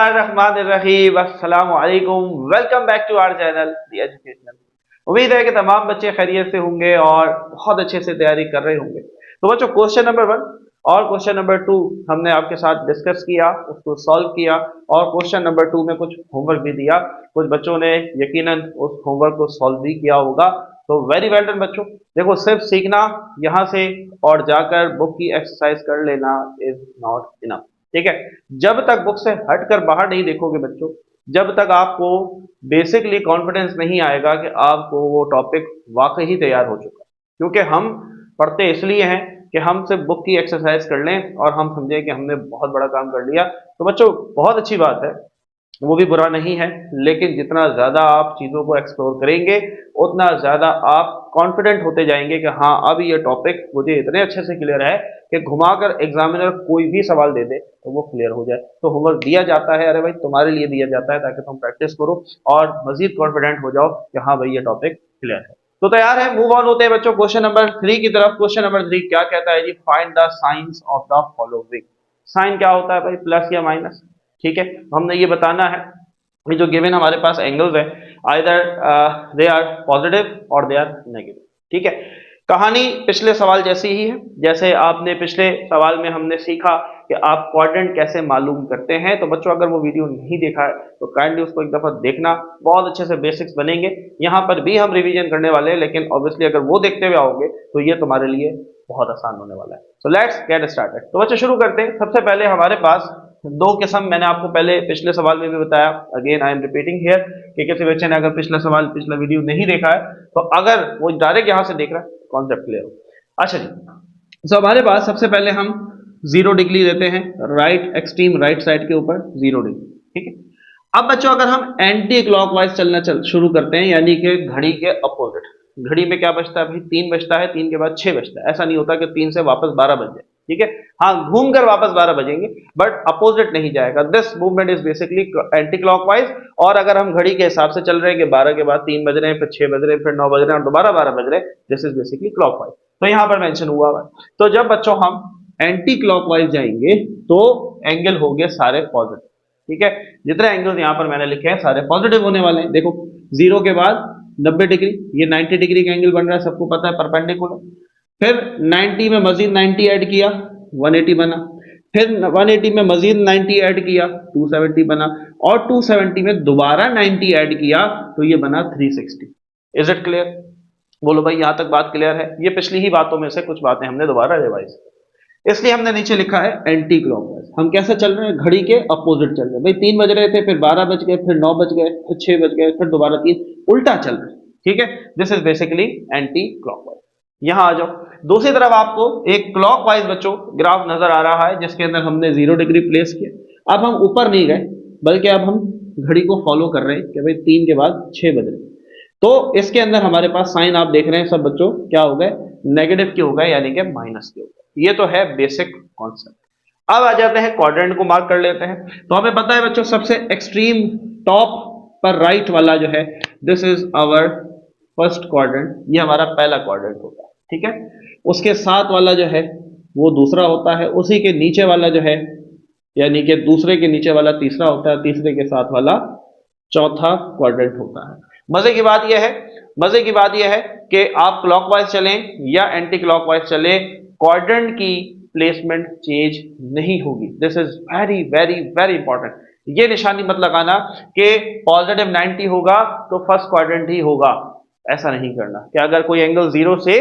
बिस्मिल्लाहिर्रहमानिर्रहीम अस्सलामु अलैकुम। Welcome back to our channel the educational. उम्मीद है कि तमाम बच्चे खैरियत से होंगे और बहुत अच्छे से तैयारी कर रहे होंगे। तो बच्चों, क्वेश्चन नंबर 1 और क्वेश्चन नंबर 2 हमने आपके साथ डिस्कस किया, उसको सॉल्व किया और क्वेश्चन नंबर 2 में कुछ होमवर्क भी दिया। कुछ बच्चों ने यकीनन उस होमवर्क को सॉल्व भी किया होगा। तो वेरी वेल डन बच्चों। देखो, सिर्फ सीखना यहाँ से और जाकर बुक की एक्सरसाइज कर लेना इज नॉट इनफ। ठीक है, जब तक बुक से हटकर बाहर नहीं देखोगे बच्चों, जब तक आपको बेसिकली कॉन्फिडेंस नहीं आएगा कि आपको वो टॉपिक वाकई ही तैयार हो चुका है। क्योंकि हम पढ़ते इसलिए हैं कि हम सिर्फ बुक की एक्सरसाइज कर लें और हम समझें कि हमने बहुत बड़ा काम कर लिया। तो बच्चों, बहुत अच्छी बात है, वो भी बुरा नहीं है, लेकिन जितना ज्यादा आप चीजों को एक्सप्लोर करेंगे उतना ज्यादा आप कॉन्फिडेंट होते जाएंगे कि हाँ, अब ये टॉपिक मुझे इतने अच्छे से क्लियर है कि घुमाकर एग्जामिनर कोई भी सवाल दे दे तो वो क्लियर हो जाए। तो होमवर्क दिया जाता है, अरे भाई तुम्हारे लिए दिया जाता है ताकि तुम प्रैक्टिस करो और मजीद कॉन्फिडेंट हो जाओ कि हाँ भाई, ये टॉपिक क्लियर है। तो तैयार है, मूव ऑन होते हैं बच्चों क्वेश्चन नंबर 3 की तरफ। क्वेश्चन नंबर 3 क्या कहता है जी? Find the science of the following. Sign क्या होता है भाई? प्लस या माइनस। ठीक है, हमने ये बताना है कि जो गिवन हमारे पास एंगल्स है, आइदर दे आर पॉजिटिव और दे आर नेगेटिव। ठीक है, कहानी पिछले सवाल जैसी ही है। जैसे आपने पिछले सवाल में हमने सीखा कि आप क्वाड्रेंट कैसे मालूम करते हैं। तो बच्चों, अगर वो वीडियो नहीं देखा है तो काइंडली उसको एक दफा देखना, बहुत अच्छे से बेसिक्स बनेंगे। यहाँ पर भी हम रिवीजन करने वाले हैं, लेकिन ऑब्वियसली अगर वो देखते हुए आओगे तो ये तुम्हारे लिए बहुत आसान होने वाला है। So let's get started. तो बच्चों, शुरू करते हैं। सबसे पहले हमारे पास दो किस्म, मैंने आपको पहले पिछले सवाल में भी बताया, again I am repeating here, कि किसी बच्चे ने अगर पिछला सवाल पिछला वीडियो नहीं देखा है तो अगर वो डायरेक्ट यहां से देख रहा है, कॉन्सेप्ट क्लियर हो। अच्छा जी, सो हमारे पास सबसे पहले हम 0 डिग्री देते हैं राइट एक्सट्रीम राइट साइड के ऊपर 0 डिग्री। ठीक है, अब बच्चों अगर हम एंटी क्लॉकवाइज चलना शुरू करते हैं, यानी कि घड़ी के अपोजिट। घड़ी में क्या बचता है भाई? 3 बचता है, 3 के बाद 6 बचता है। ऐसा नहीं होता कि 3 से वापस 12 बज जाए। ठीक है, हाँ, घूम कर वापस 12 बजेंगे, बट अपोजिट नहीं जाएगा। This movement is basically anti clockwise. और अगर हम घड़ी के हिसाब से चल रहे हैं कि 12 के बाद 3 बज रहे हैं, फिर 6 बज रहे हैं, फिर 9 बज रहे हैं और दोबारा 12 बज रहे हैं, दिस इज बेसिकली क्लॉकवाइज। तो यहां पर मेंशन हुआ है। तो जब बच्चों हम एंटी क्लॉकवाइज जाएंगे तो एंगल हो गए सारे पॉजिटिव। ठीक है, जितने एंगल्स यहां पर मैंने लिखे हैं सारे पॉजिटिव होने वाले हैं। देखो, 0 के बाद 90 डिग्री, ये 90 डिग्री का एंगल बन रहा है, सबको पता है, परपेंडिकुलर। फिर 90 में मजीद 90 ऐड किया, 180 बना। फिर 180 में मजीद 90 ऐड किया, 270 बना। और 270 में दोबारा 90 ऐड किया तो ये बना 360। Is it clear? बोलो भाई, यहां तक बात क्लियर है? ये पिछली ही बातों में से कुछ बातें हमने दोबारा रिवाइज, इसलिए हमने नीचे लिखा है एंटी क्लॉकवाइज। हम कैसे चल रहे हैं? घड़ी के अपोजिट चल रहे हैं भाई। 3 बज रहे थे, फिर 12 बज गए, फिर 9 बज गए, फिर 6 बज गए, फिर दोबारा 3, उल्टा चल रहे हैं। ठीक है, this is basically anti clockwise. यहां आ जाओ, दूसरी तरफ आपको एक क्लॉकवाइज बच्चों ग्राफ नजर आ रहा है जिसके अंदर हमने 0 डिग्री प्लेस किया। अब हम ऊपर नहीं गए, बल्कि अब हम घड़ी को फॉलो कर रहे हैं कि भाई 3 के बाद 6 बज रहे हैं। तो इसके अंदर हमारे पास साइन आप देख रहे हैं सब बच्चों, क्या हो गए? नेगेटिव के हो गए, यानी कि माइनस के हो गए। ये तो है बेसिक कॉन्सेप्ट। अब आ जाते हैं क्वाड्रेंट को मार्क कर लेते हैं। तो हमें पता है बच्चों, सबसे एक्सट्रीम टॉप पर राइट वाला जो है, this is our first quadrant, ये हमारा पहला क्वाड्रेंट होता है। ठीक है, उसके साथ वाला जो है वो दूसरा होता है, उसी के नीचे वाला जो है, यानी कि दूसरे के नीचे वाला तीसरा होता है, तीसरे के साथ वाला चौथा क्वाड्रेंट होता है। मजे की बात यह है, मजे की बात यह है कि आप क्लॉकवाइज चलें या एंटी क्लॉकवाइज चलें, क्वाड्रेंट की प्लेसमेंट चेंज नहीं होगी। This is very very very important. ये निशानी मत लगाना कि पॉजिटिव 90 होगा तो फर्स्ट क्वाड्रेंट ही होगा। ऐसा नहीं करना कि अगर कोई एंगल 0 से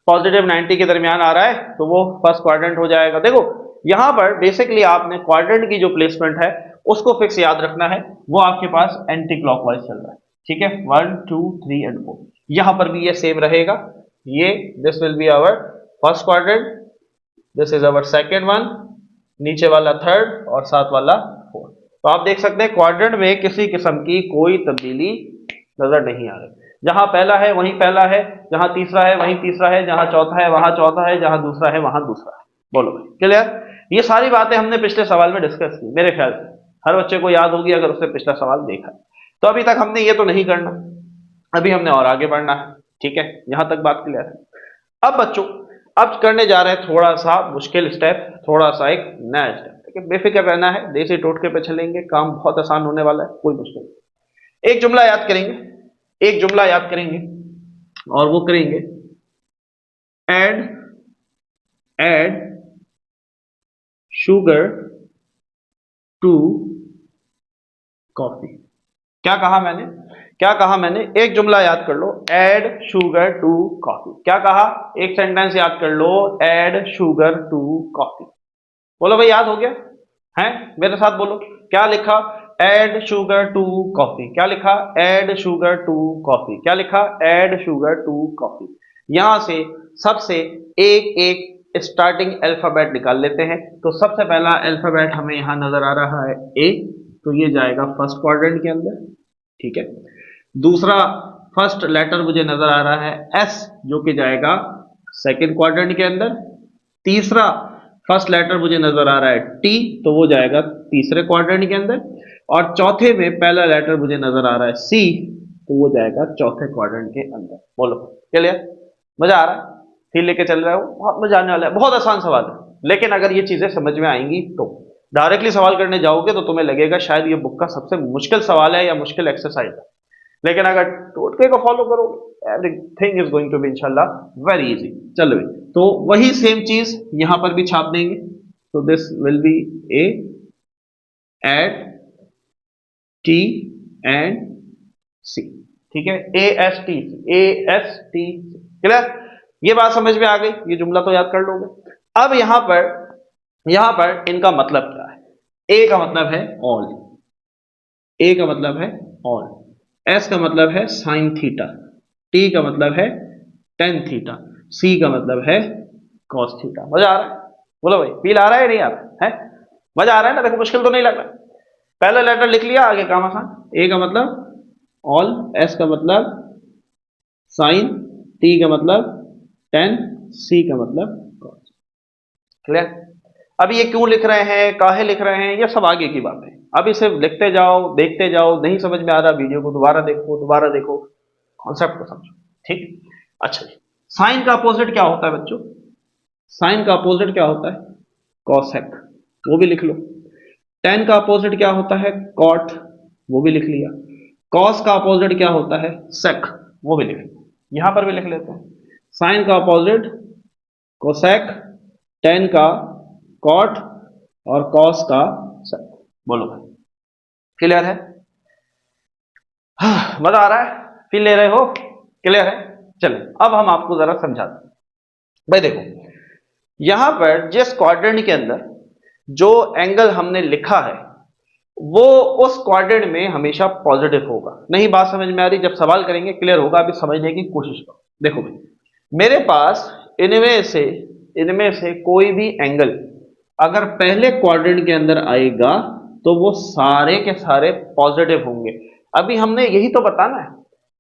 पॉजिटिव 90 के दरमियान आ रहा है तो वो फर्स्ट क्वाड्रेंट हो जाएगा। देखो, यहां पर बेसिकली आपने क्वाड्रेंट की जो प्लेसमेंट है उसको फिक्स याद रखना है। वो आपके पास एंटी क्लॉकवाइज चल रहा है। ठीक है, 1 2 3 एंड 4, यहां पर भी ये सेम रहेगा। ये this will be our first quadrant, this is our second one, नीचे वाला थर्ड और साथ वाला फोर्थ। तो आप देख सकते हैं क्वाड्रेंट में किसी किस्म की कोई तब्दीली नजर नहीं आ रही। जहां पहला है वहीं पहला है, जहां तीसरा है वहीं तीसरा है, जहां चौथा है वहां चौथा है, जहां दूसरा है वहां दूसरा है। बोलो भाई, क्लियर? ये सारी बातें हमने पिछले सवाल में डिस्कस की, मेरे ख्याल से हर बच्चे को याद होगी अगर उसने पिछला सवाल देखा है। तो अभी तक हमने ये तो नहीं करना, अभी हमने और आगे बढ़ना है। ठीक है, यहां तक बात क्लियर है। अब बच्चों, अब करने जा रहे हैं थोड़ा सा मुश्किल स्टेप, थोड़ा सा एक नया स्टेप। लेकिन बेफिक्र रहना है, देसी टोटके पे चलेंगे, काम बहुत आसान होने वाला है, कोई मुश्किल नहीं। एक जुमला याद करेंगे, एक जुमला याद करेंगे और वो करेंगे add add sugar to coffee. क्या कहा मैंने, क्या कहा मैंने, एक जुमला याद कर लो, एड शुगर टू कॉफी। क्या कहा, एक सेंटेंस याद कर लो, एड शुगर टू कॉफी। बोलो भाई याद हो गया है, मेरे साथ बोलो, क्या लिखा, एड शुगर टू कॉफी। क्या लिखा, एड शुगर टू कॉफी। क्या लिखा, एड शुगर टू कॉफी। यहां से सबसे एक एक स्टार्टिंग अल्फाबेट निकाल लेते हैं। तो सबसे पहला अल्फाबेट हमें यहां नजर आ रहा है ए, तो ये जाएगा फर्स्ट क्वाड्रेंट के अंदर, ठीक है। दूसरा फर्स्ट लेटर मुझे नजर आ रहा है एस, जो कि जाएगा सेकंड क्वाड्रेंट के अंदर। तीसरा फर्स्ट लेटर मुझे नजर आ रहा है टी, तो वो जाएगा तीसरे क्वाड्रेंट के अंदर। और चौथे में पहला लेटर मुझे नजर आ रहा है सी, तो वो जाएगा चौथे क्वाड्रेंट के अंदर। बोलो क्लियर, मजा आ रहा है, फील लेके चल रहे हो, बहुत मजा आने वाला है। बहुत आसान सवाल है, लेकिन अगर ये चीजें समझ में आएंगी तो। डायरेक्टली सवाल करने जाओगे तो तुम्हें लगेगा शायद ये बुक का सबसे मुश्किल सवाल है या मुश्किल एक्सरसाइज है, लेकिन अगर टोटके को फॉलो करोगे everything is going to be इंशाल्लाह वेरी इजी। चलो तो वही सेम चीज यहां पर भी छाप देंगे। तो this will be A S T and C, ठीक है, A S T, A S T, clear. ये बात समझ में आ गई, ये जुमला तो याद कर लोगे। अब यहां पर इनका मतलब क्या है। ए का मतलब है ऑल, ए का मतलब है ऑल, एस का मतलब है साइन थीटा, टी का मतलब है टेन थीटा, सी का मतलब है कॉस थीटा। मजा आ रहा है, बोलो भाई फील आ रहा है नहीं आ रहा है, मजा आ रहा है ना, देखो मुश्किल तो नहीं लग रहा। पहला लेटर लिख लिया, आगे काम आसान। ए का मतलब ऑल, एस का मतलब साइन, टी का मतलब टेन, सी का मतलब कॉस। क्लियर। अब ये क्यों लिख रहे हैं, काहे लिख रहे हैं, ये सब आगे की बात है। अभी सिर्फ लिखते जाओ, देखते जाओ, नहीं समझ में आ रहा वीडियो को दोबारा देखो, दोबारा देखो, कॉन्सेप्ट को समझो, ठीक। अच्छा जी, साइन का अपोजिट क्या होता है बच्चों, साइन का अपोजिट क्या होता है, कॉसेक, वो भी लिख लो। टेन का अपोजिट क्या होता है, कॉट, वो भी लिख लिया। कॉस का अपोजिट क्या होता है, सेक, वो भी लिख लिया। यहां पर भी लिख लेते हैं, साइन का अपोजिट कोसेक, टेन का कॉट और कॉस का सेक। बोलो भाई क्लियर है, मजा आ रहा है, फील ले रहे हो, क्लियर है। चलिए अब हम आपको जरा समझाते हैं। भाई देखो यहां पर जिस क्वाड्रेंट के अंदर जो एंगल हमने लिखा है वो उस क्वाड्रेंट में हमेशा पॉजिटिव होगा। नहीं बात समझ में आ रही, जब सवाल करेंगे क्लियर होगा, अभी समझने की कोशिश करो। देखो भाई मेरे पास इनमें से कोई भी एंगल अगर पहले क्वाड्रेंट के अंदर आएगा तो वो सारे के सारे पॉजिटिव होंगे। अभी हमने यही तो बताना है।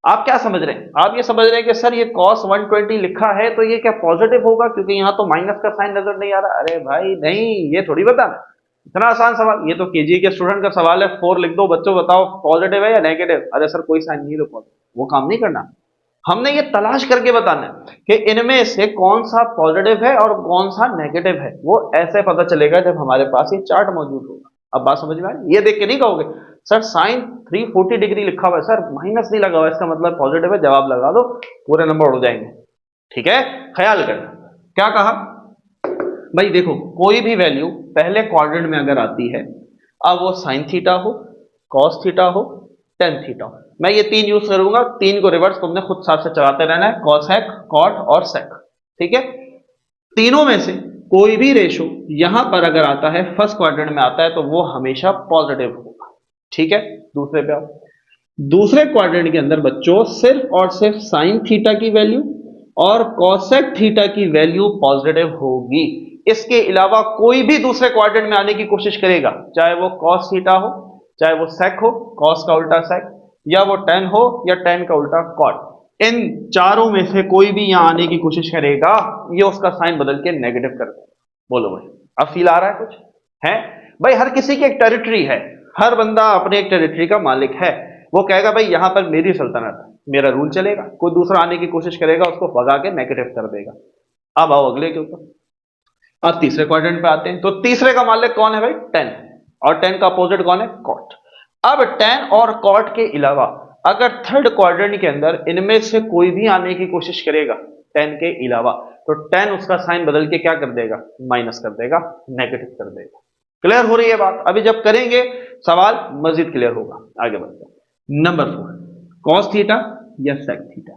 आप क्या समझ रहे हैं, आप ये समझ रहे हैं कि सर ये cos 120 लिखा है तो ये क्या पॉजिटिव होगा क्योंकि यहां तो माइनस का साइन नजर नहीं आ रहा। अरे भाई नहीं, ये थोड़ी बताना, इतना आसान सवाल, ये तो केजी के स्टूडेंट का सवाल है। 4 लिख दो, बच्चों बताओ पॉजिटिव है या नेगेटिव। अरे सर कोई साइन नहीं, तो पॉजिटिव, वो काम नहीं करना। हमने ये तलाश करके बताना है कि इनमें से कौन सा पॉजिटिव है और कौन सा नेगेटिव है। वो ऐसे पता चलेगा जब हमारे पास ये चार्ट मौजूद होगा। अब बात समझ में आ रही, ये देख के नहीं कहोगे सर साइन 340 डिग्री लिखा हुआ है, सर माइनस नहीं लगा हुआ, इसका मतलब पॉजिटिव है, जवाब लगा दो, पूरे नंबर उड़ जाएंगे। ठीक है, ख्याल करना। क्या कहा भाई, देखो कोई भी वैल्यू पहले क्वाड्रेंट में अगर आती है, अब वो साइन थीटा हो, कॉस थीटा हो, टेन थीटा हो, मैं ये तीन यूज करूंगा, तीन को रिवर्स तुमने खुद साथ से चलाते रहना है, कॉसेक, कॉट और सेक। ठीक है, तीनों में से कोई भी रेशो यहां पर अगर आता है, फर्स्ट क्वाड्रेंट में आता है, तो वो हमेशा पॉजिटिव होगा। ठीक है, दूसरे पे आओ। दूसरे क्वाड्रेंट के अंदर बच्चों सिर्फ और सिर्फ साइन थीटा की वैल्यू और कॉसेक थीटा की वैल्यू पॉजिटिव होगी। इसके अलावा कोई भी दूसरे क्वाड्रेंट में आने की कोशिश करेगा, चाहे वो कॉस थीटा हो, चाहे वो सेक हो, कॉस का उल्टा सेक, या वो टेन हो या टेन का उल्टा कॉट, इन चारों में से कोई भी यहां आने की कोशिश करेगा, ये उसका साइन बदल के नेगेटिव कर देगा। बोलो भाई अब फील आ रहा है कुछ है। भाई हर किसी की एक टेरिटरी है, हर बंदा अपने एक टेरिटरी का मालिक है। वो कहेगा भाई यहां पर मेरी सल्तनत है, मेरा रूल चलेगा, कोई दूसरा आने की कोशिश करेगा उसको भगा के नेगेटिव कर देगा। अब आओ अगले के ऊपर। अब तीसरे क्वाड्रेंट पे आते हैं, तो तीसरे का मालिक कौन है भाई? 10, और 10 का अपोजिट कौन है? कॉट। अब 10 और कॉट के अलावा अगर थर्ड क्वाड्रेंट के अंदर इनमें से कोई भी आने की कोशिश करेगा 10 के अलावा, तो 10 उसका साइन बदल के क्या कर देगा? माइनस कर देगा, नेगेटिव कर देगा। क्लियर हो रही है बात? अभी जब करेंगे सवाल मजीद क्लियर होगा। आगे बढ़ते हैं। नंबर 4, कॉस थीटा या सेक थीटा।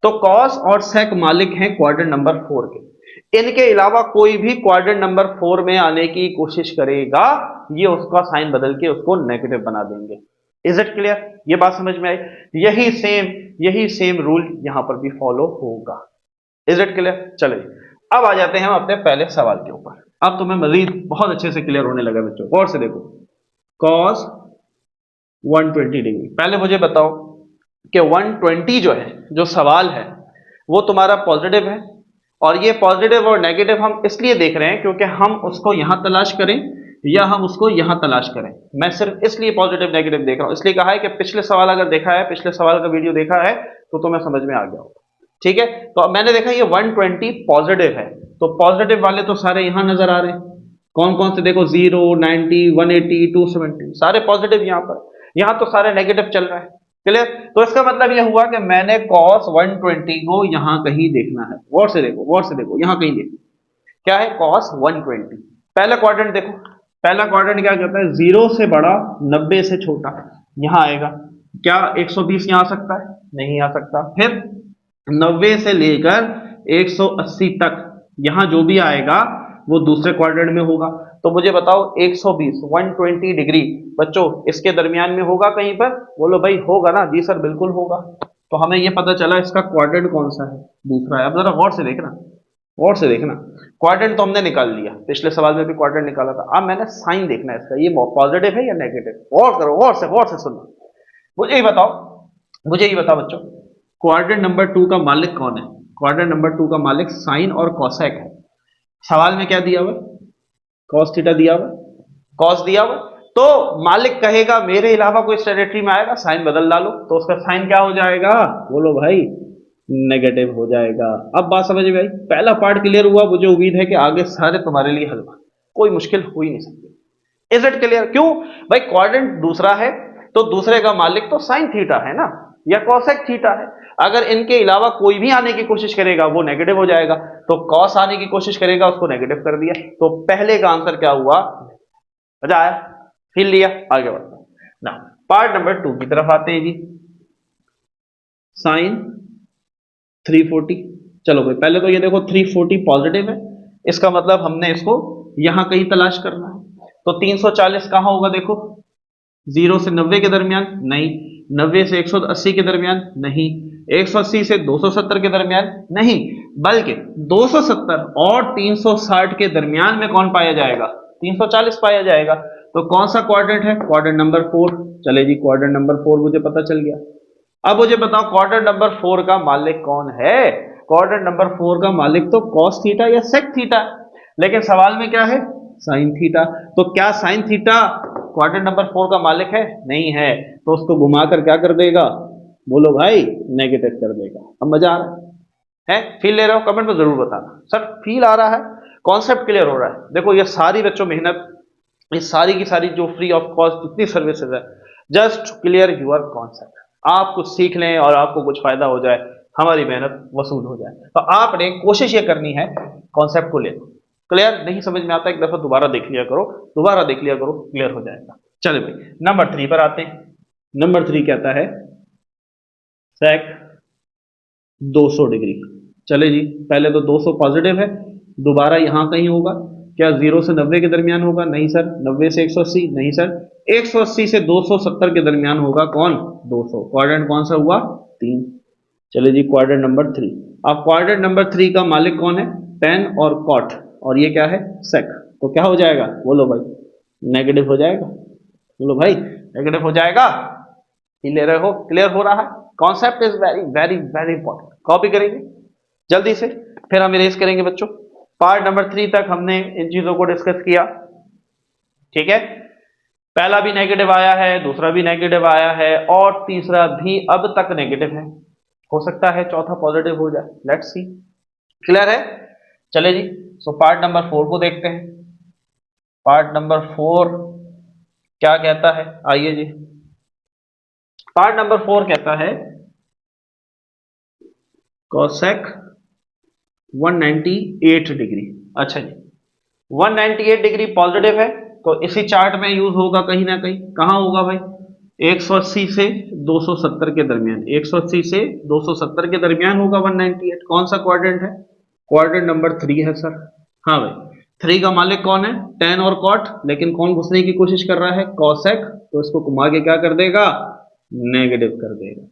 तो कॉस और सेक मालिक हैं क्वाड्रेंट नंबर 4 के। इनके अलावा कोई भी क्वाड्रेंट नंबर 4 में आने की कोशिश करेगा, ये उसका साइन बदल के उसको नेगेटिव बना देंगे। Is it clear? ये बात समझ में आई? यही सेम रूल यहां पर भी फॉलो होगा। Is it clear? चलिए अब आ जाते हैं हम अपने पहले सवाल के ऊपर। अब तुम्हें मजीद बहुत अच्छे से क्लियर होने लगा बच्चों, गौर से देखो। कॉस 120 डिग्री, पहले मुझे बताओ कि 120 जो है, जो सवाल है, वो तुम्हारा पॉजिटिव है, और ये पॉजिटिव और नेगेटिव हम इसलिए देख रहे हैं क्योंकि हम उसको यहां तलाश करें या हम उसको यहां तलाश करें। मैं सिर्फ इसलिए पॉजिटिव नेगेटिव देख रहा हूं, इसलिए कहा है कि पिछले सवाल अगर देखा है, पिछले सवाल का वीडियो देखा है, तो तुम्हें समझ में आ गया होगा। ठीक है, तो मैंने देखा ये 120 पॉजिटिव है, तो पॉजिटिव वाले तो सारे यहां नजर आ रहे हैं। कौन कौन से? देखो 0, 90, 180, 270, सारे पॉजिटिव यहां पर। यहां तो सारे नेगेटिव चल रहा है। क्लियर? तो इसका मतलब यह हुआ कि मैंने cos 120 को यहां कहीं देखना है। गौर से देखो, गौर से देखो, यहां कहीं देखो क्या है? cos 120। पहला क्वाड्रेंट देखो, पहला क्वाड्रेंट क्या कहता है? 0 से बड़ा, 90 से छोटा, यहां आएगा। क्या 120 यहां आ सकता है? नहीं आ सकता। फिर 90 से लेकर 180 तक यहां जो भी आएगा वो दूसरे क्वाड्रेंट में होगा। तो मुझे बताओ 120, 120 डिग्री बच्चों इसके दरमियान में होगा कहीं पर? बोलो भाई होगा ना? जी सर बिल्कुल होगा। तो हमें यह पता चला इसका क्वाड्रेंट कौन सा है? दूसरा है। अब जरा गौर से देखना, गौर से देखना। क्वाड्रेंट तो हमने निकाल लिया, पिछले सवाल में भी क्वाड्रेंट निकाला था। अब मैंने साइन देखना है इसका, ये पॉजिटिव है या नेगेटिव। गौर करो, गौर से सुनना। मुझे ये बताओ, मुझे ये बताओ बच्चों, क्वाड्रेंट नंबर 2 का मालिक कौन है? क्वाड्रेंट नंबर 2 का मालिक साइन और कॉसेक है। सवाल में क्या दिया हुआ? कॉस थीटा दिया हुआ, कॉस दिया हुआ। तो मालिक कहेगा मेरे अलावा कोई इस टेरिटरी में आएगा, साइन बदल डालो, तो उसका साइन क्या हो जाएगा? बोलो भाई, नेगेटिव हो जाएगा। अब बात समझ में आई? पहला पार्ट क्लियर हुआ। मुझे उम्मीद है कि आगे सारे तुम्हारे लिए हलवा, कोई मुश्किल हो ही नहीं सकती। Is it clear? क्यों भाई? क्वाड्रेंट दूसरा है, तो दूसरे का मालिक तो साइन थीटा है ना, या कॉसेक थीटा है। अगर इनके अलावा कोई भी आने की कोशिश करेगा वो नेगेटिव हो जाएगा, तो कॉस आने की कोशिश करेगा उसको नेगेटिव कर दिया। तो पहले का आंसर क्या हुआ? मजा आया? हिल लिया? आगे बढ़ते हैं ना, पार्ट नंबर 2 की तरफ आते हैं जी। साइन 340, चलो भाई पहले तो ये देखो 340 पॉजिटिव है, इसका मतलब हमने इसको यहां कहीं तलाश करना है। तो 340 कहां होगा? देखो 0 से 90 के दरमियान नहीं, 90 से 180 के दरमियान नहीं, 180 से 270 के दरमियान नहीं, बल्कि 270 और 360 के दरमियान में कौन पाया जाएगा? 340 पाया जाएगा। तो कौन सा क्वाड्रेंट है? Quadrant number 4। चले जी, क्वाड्रेंट नंबर 4 मुझे पता चल गया। अब मुझे बताओ क्वाड्रेंट नंबर 4 का मालिक कौन है? क्वाड्रेंट नंबर 4 का मालिक तो कॉस थीटा या सेक थीटा, लेकिन सवाल में क्या है? Sine theta. तो क्या साइन थीटा क्वाड्रेंट नंबर 4 का मालिक है? नहीं है। तो उसको घुमाकर क्या कर देगा? बोलो भाई, नेगेटिव कर देगा। अब मजा आ रहा है? फील ले रहे हो? कमेंट में जरूर बताना सर फील आ रहा है, कॉन्सेप्ट क्लियर हो रहा है। देखो ये सारी बच्चों मेहनत, ये सारी की सारी जो फ्री ऑफ कॉस्ट जितनी सर्विसेज है, जस्ट क्लियर योर कॉन्सेप्ट। आप कुछ सीख लें और आपको कुछ फायदा हो जाए, हमारी मेहनत वसूल हो जाए। तो आपने कोशिश ये करनी है कॉन्सेप्ट को लेना। क्लियर नहीं समझ में आता एक दफा दोबारा देख लिया करो, दोबारा देख लिया करो, क्लियर हो जाएगा। चले भाई नंबर 3 पर आते हैं। नंबर 3 कहता है सेक 200 डिग्री। चले जी, पहले तो 200 पॉजिटिव है, दोबारा यहां कहीं होगा। क्या 0 से 90 के दरमियान होगा? नहीं सर। 90 से 180? नहीं सर। 180 से 270 के दरमियान होगा। कौन? 200। क्वाड्रेंट कौन सा हुआ? 3। चले जी, क्वाड्रेंट नंबर 3। अब क्वाड्रेंट नंबर 3 का मालिक कौन है? टेन और कॉट, और ये क्या है? सेक। तो क्या हो जाएगा? बोलो भाई, नेगेटिव हो जाएगा। बोलो भाई, नेगेटिव हो जाएगा। ले रहे हो? क्लियर हो रहा है? Concept is very very very important. Copy करेंगे जल्दी से, फिर हम इरेज करेंगे बच्चों। पार्ट नंबर 3 तक हमने इन चीजों को डिस्कस किया। ठीक है, पहला भी नेगेटिव आया है, दूसरा भी नेगेटिव आया है, और तीसरा भी अब तक नेगेटिव है। हो सकता है चौथा पॉजिटिव हो जाए, लेट्स सी। क्लियर है? चले जी। सो पार्ट नंबर 4 को देखते हैं। पार्ट नंबर 4 क्या कहता है, आइए जी। पार्ट नंबर 4 कहता है कोसेक 198 डिग्री। अच्छा जी, 198 डिग्री पॉजिटिव है, तो इसी चार्ट में यूज होगा कहीं ना कहीं। कहां होगा भाई? 180 से 270 के दरमियान, 180 से 270 के दरमियान होगा 198। कौन सा क्वाड्रेंट है? क्वाड्रेंट नंबर 3 है सर। हाँ भाई, 3 का मालिक कौन है? टेन और कॉट, लेकिन कौन घुसने की कोशिश कर रहा है? कॉसेक, तो इसको घुमा के क्या कर देगा? नेगेटिव कर देगा।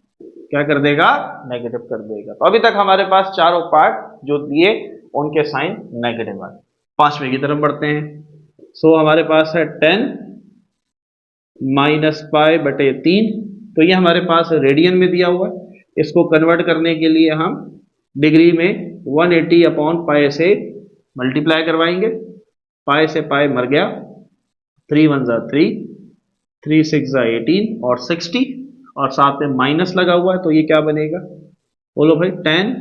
क्या कर देगा? नेगेटिव कर देगा। तो अभी तक हमारे पास चारों पार्ट जो दिए उनके साइन नेगेटिव आए। पांचवें की तरफ बढ़ते हैं। सो हमारे पास है 10 माइनस पाई बटे 3। तो ये हमारे पास रेडियन में दिया हुआ है। इसको कन्वर्ट करने के लिए हम डिग्री में 180 अपॉन पाई से मल्टीप्लाई करवाएंगे। पाई से पाई मर गया, 3 वन जा 3, 3 6 जा 18 और 60, और साथ में माइनस लगा हुआ है, तो ये क्या बनेगा? बोलो भाई, 10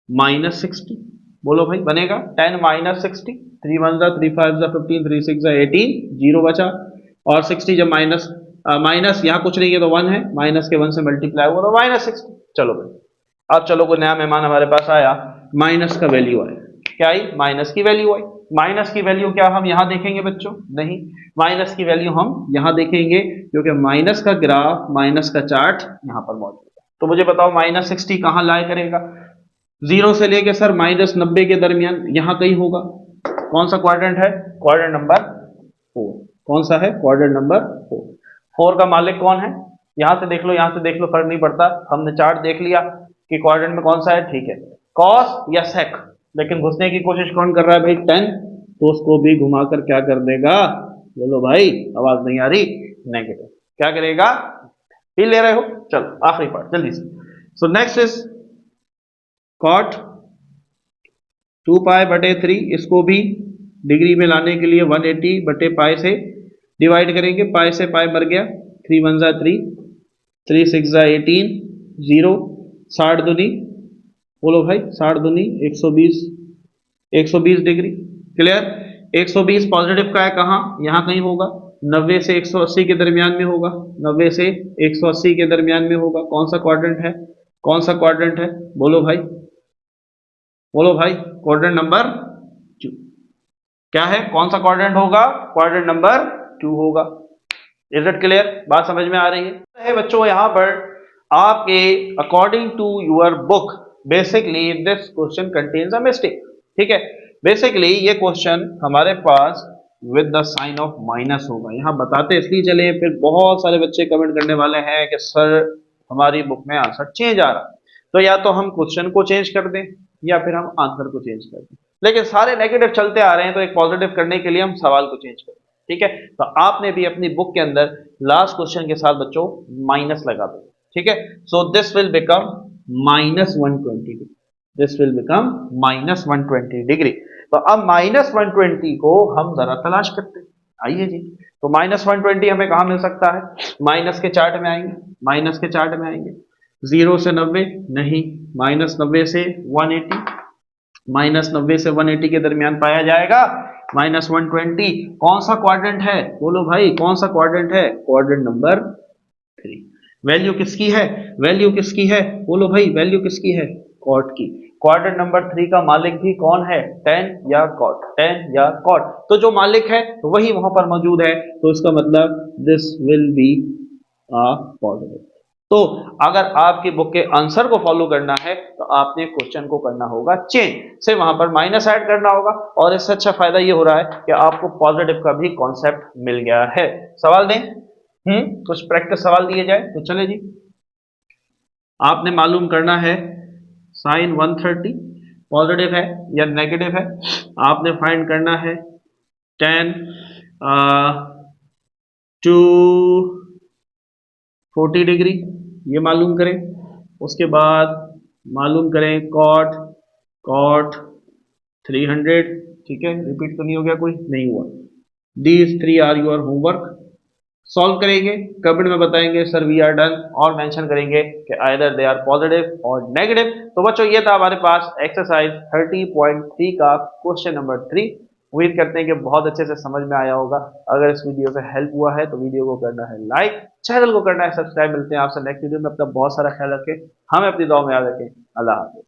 माइनस 60। बोलो भाई, बनेगा 10 माइनस 60। 3 वन जा 3, 5 जा 15, 3 6 जा 18, जीरो बचा। और 60 जब माइनस माइनस यहाँ कुछ नहीं है तो 1 है, माइनस के 1 से मल्टीप्लाई हुआ तो माइनस 60। चलो भाई, अब चलो कोई नया मेहमान हमारे पास आया, माइनस का वैल्यू आया। क्या आई? माइनस की वैल्यू आई। माइनस की वैल्यू क्या हम यहां देखेंगे बच्चों? नहीं, माइनस की वैल्यू हम यहां देखेंगे, क्योंकि माइनस का ग्राफ, माइनस का चार्ट यहां पर मौजूद है। तो मुझे बताओ माइनस 60 कहां लाया करेगा? जीरो से लेके सर माइनस 90 के दरमियान यहां कहीं होगा। कौन सा क्वाड्रेंट है? Quadrant number 4। कौन सा है? Quadrant number 4। 4 का मालिक कौन है? यहां से देख लो, यहां से देख लो, फर्क नहीं पड़ता। हमने चार्ट देख लिया कि क्वाड्रेंट में कौन सा है, ठीक है, कॉस या सेक। लेकिन घुसने की कोशिश कौन कर रहा है भाई? 10, तो उसको भी घुमाकर क्या कर देगा? बोलो भाई, आवाज नहीं आ रही। नेगेटिव। क्या करेगा? फील ले रहे हो? चलो आखिरी पार्ट जल्दी से। सो नेक्स्ट इज कॉट 2 पाई बटे 3। इसको भी डिग्री में लाने के लिए 180 बटे पाई से डिवाइड करेंगे। पाई से पाई मर गया, 3 वन जा 3, 3 6 जा 18, जीरो, 60 दूनी, बोलो भाई 60 दूनी 120, 120 डिग्री। क्लियर? 120 पॉजिटिव का है, कहाँ? यहाँ कहीं होगा। 90 से 180 के दरमियान में होगा। 90 से 180 के दरमियान में होगा। कौन सा क्वाड्रेंट है? कौन सा क्वाड्रेंट है? बोलो भाई, बोलो भाई। Quadrant number 2। क्या है? कौन सा क्वाड्रेंट होगा? क्वाड्रेंट नंबर 2 होगा। Is it clear? बात समझ में आ रही है बच्चों? यहां पर आपके according to your book basically this question contains a mistake. ठीक है, बेसिकली ये क्वेश्चन हमारे पास with the sign of minus होगा। यहां बताते इसलिए चले, फिर बहुत सारे बच्चे कमेंट करने वाले हैं कि सर हमारी बुक में आंसर चेंज आ रहा। तो या तो हम क्वेश्चन को चेंज कर दें या फिर हम आंसर को चेंज कर दें, लेकिन सारे नेगेटिव चलते आ रहे हैं, तो एक पॉजिटिव करने के लिए हम सवाल को चेंज कर दें। ठीक है, तो आपने भी अपनी बुक के अंदर लास्ट क्वेश्चन के साथ बच्चों माइनस लगा दो। ठीक है, so this will become minus 120 degree. This will become minus 120 degree. तो अब माइनस 120 को हम जरा तलाश करते हैं। आइए जी। तो माइनस 120 हमें कहां मिल सकता है? माइनस के चार्ट में आएंगे, माइनस के चार्ट में आएंगे। 0 से 90 नहीं, माइनस 90 से 180, माइनस 90 से 180 के दरमियान पाया जाएगा माइनस 120। कौन सा क्वाड्रेंट है? बोलो भाई, कौन सा क्वाड्रेंट है? Quadrant number 3। वैल्यू किसकी है? वैल्यू किसकी है? बोलो भाई, वैल्यू किसकी है? कॉट की। क्वाड्रेंट नंबर 3 का मालिक भी कौन है? टेन या कॉट, टेन या कॉट। तो जो मालिक है वही वहां पर मौजूद है, तो इसका मतलब this will be a positive. तो अगर आपकी बुक के आंसर को फॉलो करना है तो आपने क्वेश्चन को करना होगा चेंज, से वहां पर माइनस ऐड करना होगा। और इससे अच्छा फायदा ये हो रहा है कि आपको पॉजिटिव का भी कॉन्सेप्ट मिल गया है। सवाल दें? कुछ प्रैक्टिस सवाल दिए जाए तो चले जी। आपने मालूम करना है साइन 130 पॉजिटिव है या नेगेटिव है। आपने फाइंड करना है टेन टू 40 डिग्री, ये मालूम करें। उसके बाद मालूम करें कॉट, कॉट 300। ठीक है, रिपीट तो नहीं हो गया? कोई नहीं हुआ। These 3 are your homework. Solve करेंगे, कमेंट में बताएंगे सर वी आर डन, और मेंशन करेंगे कि आइदर दे आर पॉजिटिव और नेगेटिव। तो बच्चों ये था हमारे पास एक्सरसाइज 30.3 का क्वेश्चन नंबर 3। उम्मीद करते हैं कि बहुत अच्छे से समझ में आया होगा। अगर इस वीडियो से हेल्प हुआ है तो वीडियो को करना है लाइक, चैनल को करना है सब्सक्राइब। मिलते हैं आपसे नेक्स्ट वीडियो में। अपना बहुत सारा ख्याल रखें, हमें अपनी दुआ में याद रखें। अल्लाह हाफिज।